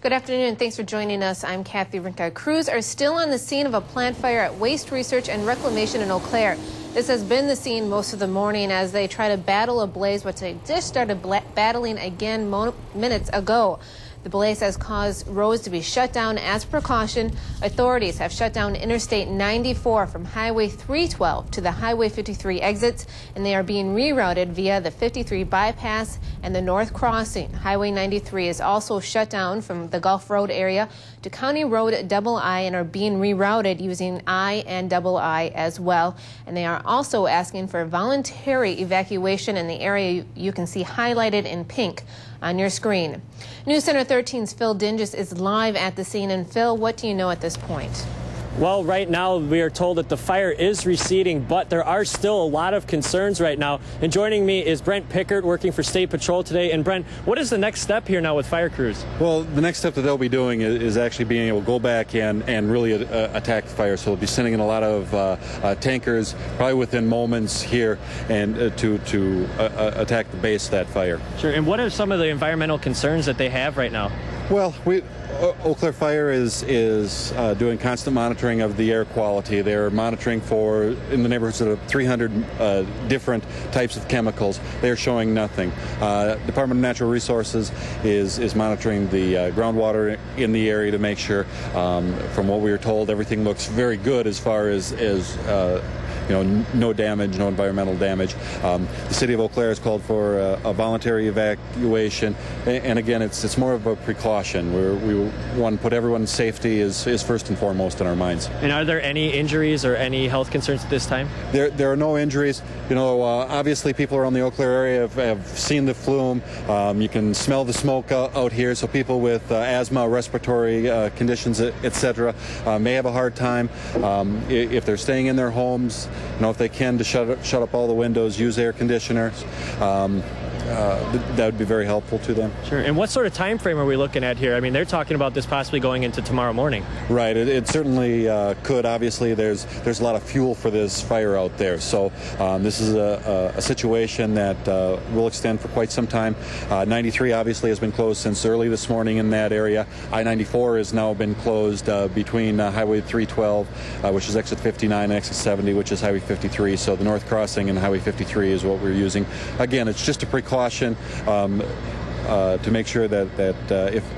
Good afternoon, and thanks for joining us. I'm Kathy Rinka. Crews are still on the scene of a plant fire at Waste Research and Reclamation in Eau Claire. This has been the scene most of the morning as they try to battle a blaze, which they just started battling again minutes ago. The blaze has caused roads to be shut down as precaution. Authorities have shut down Interstate 94 from Highway 312 to the Highway 53 exits, and they are being rerouted via the 53 bypass and the North Crossing. Highway 93 is also shut down from the Gulf Road area to County Road II and are being rerouted using I and II as well. And they are also asking for voluntary evacuation in the area you can see highlighted in pink on your screen. News Center 13's Phil Dinges is live at the scene. And Phil, what do you know at this point? Well, right now we are told that the fire is receding, but there are still a lot of concerns right now. And joining me is Brent Pickard, working for State Patrol today. And Brent, what is the next step here now with fire crews? Well, the next step that they'll be doing is actually being able to go back in and really attack the fire. So they'll be sending in a lot of tankers, probably within moments here, and to attack the base of that fire. Sure. And what are some of the environmental concerns that they have right now? Well, Eau Claire Fire is doing constant monitoring of the air quality. They're monitoring for, in the neighborhoods of 300 different types of chemicals. They're showing nothing. Department of Natural Resources is monitoring the groundwater in the area to make sure, from what we were told, everything looks very good as far as no damage, no environmental damage. The city of Eau Claire has called for a voluntary evacuation, and again, it's more of a precaution. We want to put everyone's safety is first and foremost in our minds. And are there any injuries or any health concerns at this time? There are no injuries. Obviously people around the Eau Claire area have seen the flume. You can smell the smoke out here, so people with asthma, respiratory conditions, etc., may have a hard time. If they're staying in their homes, if they can, to shut up all the windows, use air conditioners. That would be very helpful to them. Sure. And what sort of time frame are we looking at here? I mean, they're talking about this possibly going into tomorrow morning. Right. It certainly could. Obviously, there's a lot of fuel for this fire out there. So this is a situation that will extend for quite some time. 93 obviously has been closed since early this morning in that area. I-94 has now been closed between Highway 312, which is exit 59, and exit 70, which is Highway 53. So the North Crossing and Highway 53 is what we're using. Again, it's just a precaution to make sure that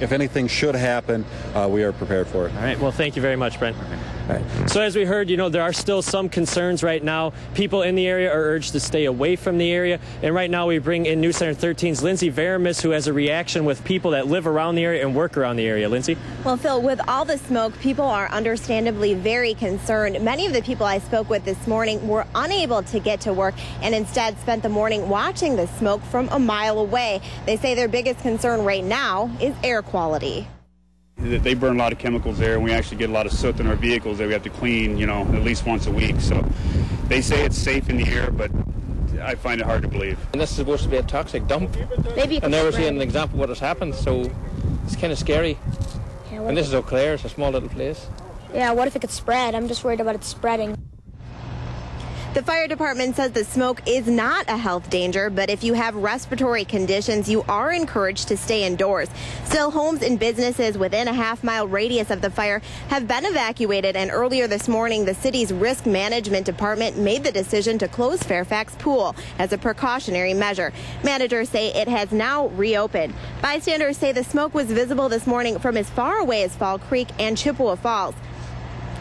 if anything should happen, we are prepared for it. All right. Well, thank you very much, Brent. Okay. All right. So as we heard, there are still some concerns right now. People in the area are urged to stay away from the area. And right now we bring in News Center 13's Lindsay Varamis, who has a reaction with people that live around the area and work around the area. Lindsay? Well, Phil, with all the smoke, people are understandably very concerned. Many of the people I spoke with this morning were unable to get to work and instead spent the morning watching the smoke from a mile away. They say their biggest concern right now is air quality. They burn a lot of chemicals there, and we actually get a lot of soot in our vehicles that we have to clean, at least once a week. So they say it's safe in the air, but I find it hard to believe. And this is supposed to be a toxic dump. Maybe I've never seen an example of what has happened, so it's kind of scary. Yeah, and this is Eau Claire, it's a small little place. Yeah, what if it could spread? I'm just worried about it spreading. The fire department says the smoke is not a health danger, but if you have respiratory conditions, you are encouraged to stay indoors. Still, homes and businesses within a half-mile radius of the fire have been evacuated, and earlier this morning, the city's risk management department made the decision to close Fairfax Pool as a precautionary measure. Managers say it has now reopened. Bystanders say the smoke was visible this morning from as far away as Fall Creek and Chippewa Falls.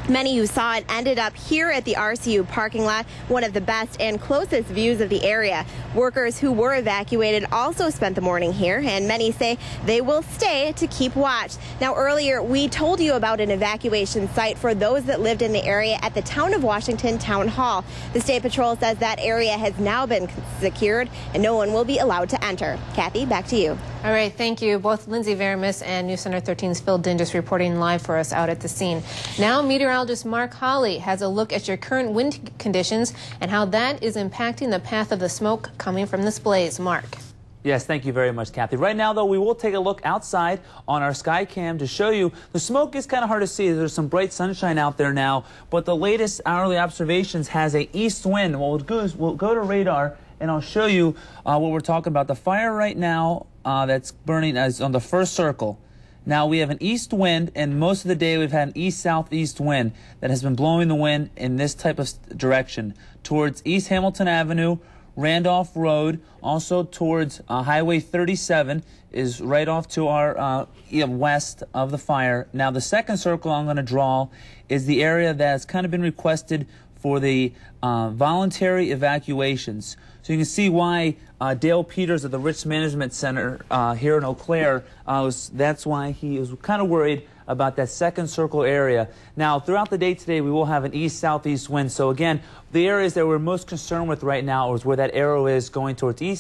Many who saw it ended up here at the RCU parking lot, one of the best and closest views of the area. Workers who were evacuated also spent the morning here, and many say they will stay to keep watch. Now, earlier we told you about an evacuation site for those that lived in the area at the Town of Washington Town Hall. The State Patrol says that area has now been secured and no one will be allowed to enter. Kathy, back to you. All right, thank you. Both Lindsay Varamis and News Center 13's Phil Dinges reporting live for us out at the scene. Now, meteorologist Mark Hawley has a look at your current wind conditions and how that is impacting the path of the smoke coming from this blaze. Mark. Yes, thank you very much, Kathy. Right now, though, we will take a look outside on our sky cam to show you the smoke is kind of hard to see. There's some bright sunshine out there now, but the latest hourly observations has a east wind. We'll go to radar, and I'll show you what we're talking about. The fire right now that's burning is on the first circle. Now we have an east wind, and most of the day we've had an east-southeast wind that has been blowing the wind in this type of direction towards East Hamilton Avenue, Randolph Road, also towards Highway 37 is right off to our west of the fire. Now the second circle I'm going to draw is the area that's kind of been requested for the voluntary evacuations. So you can see why Dale Peters of the Risk Management Center here in Eau Claire, that's why he is kind of worried about that second circle area. Now, throughout the day today, we will have an east-southeast wind. So again, the areas that we're most concerned with right now is where that arrow is going towards east.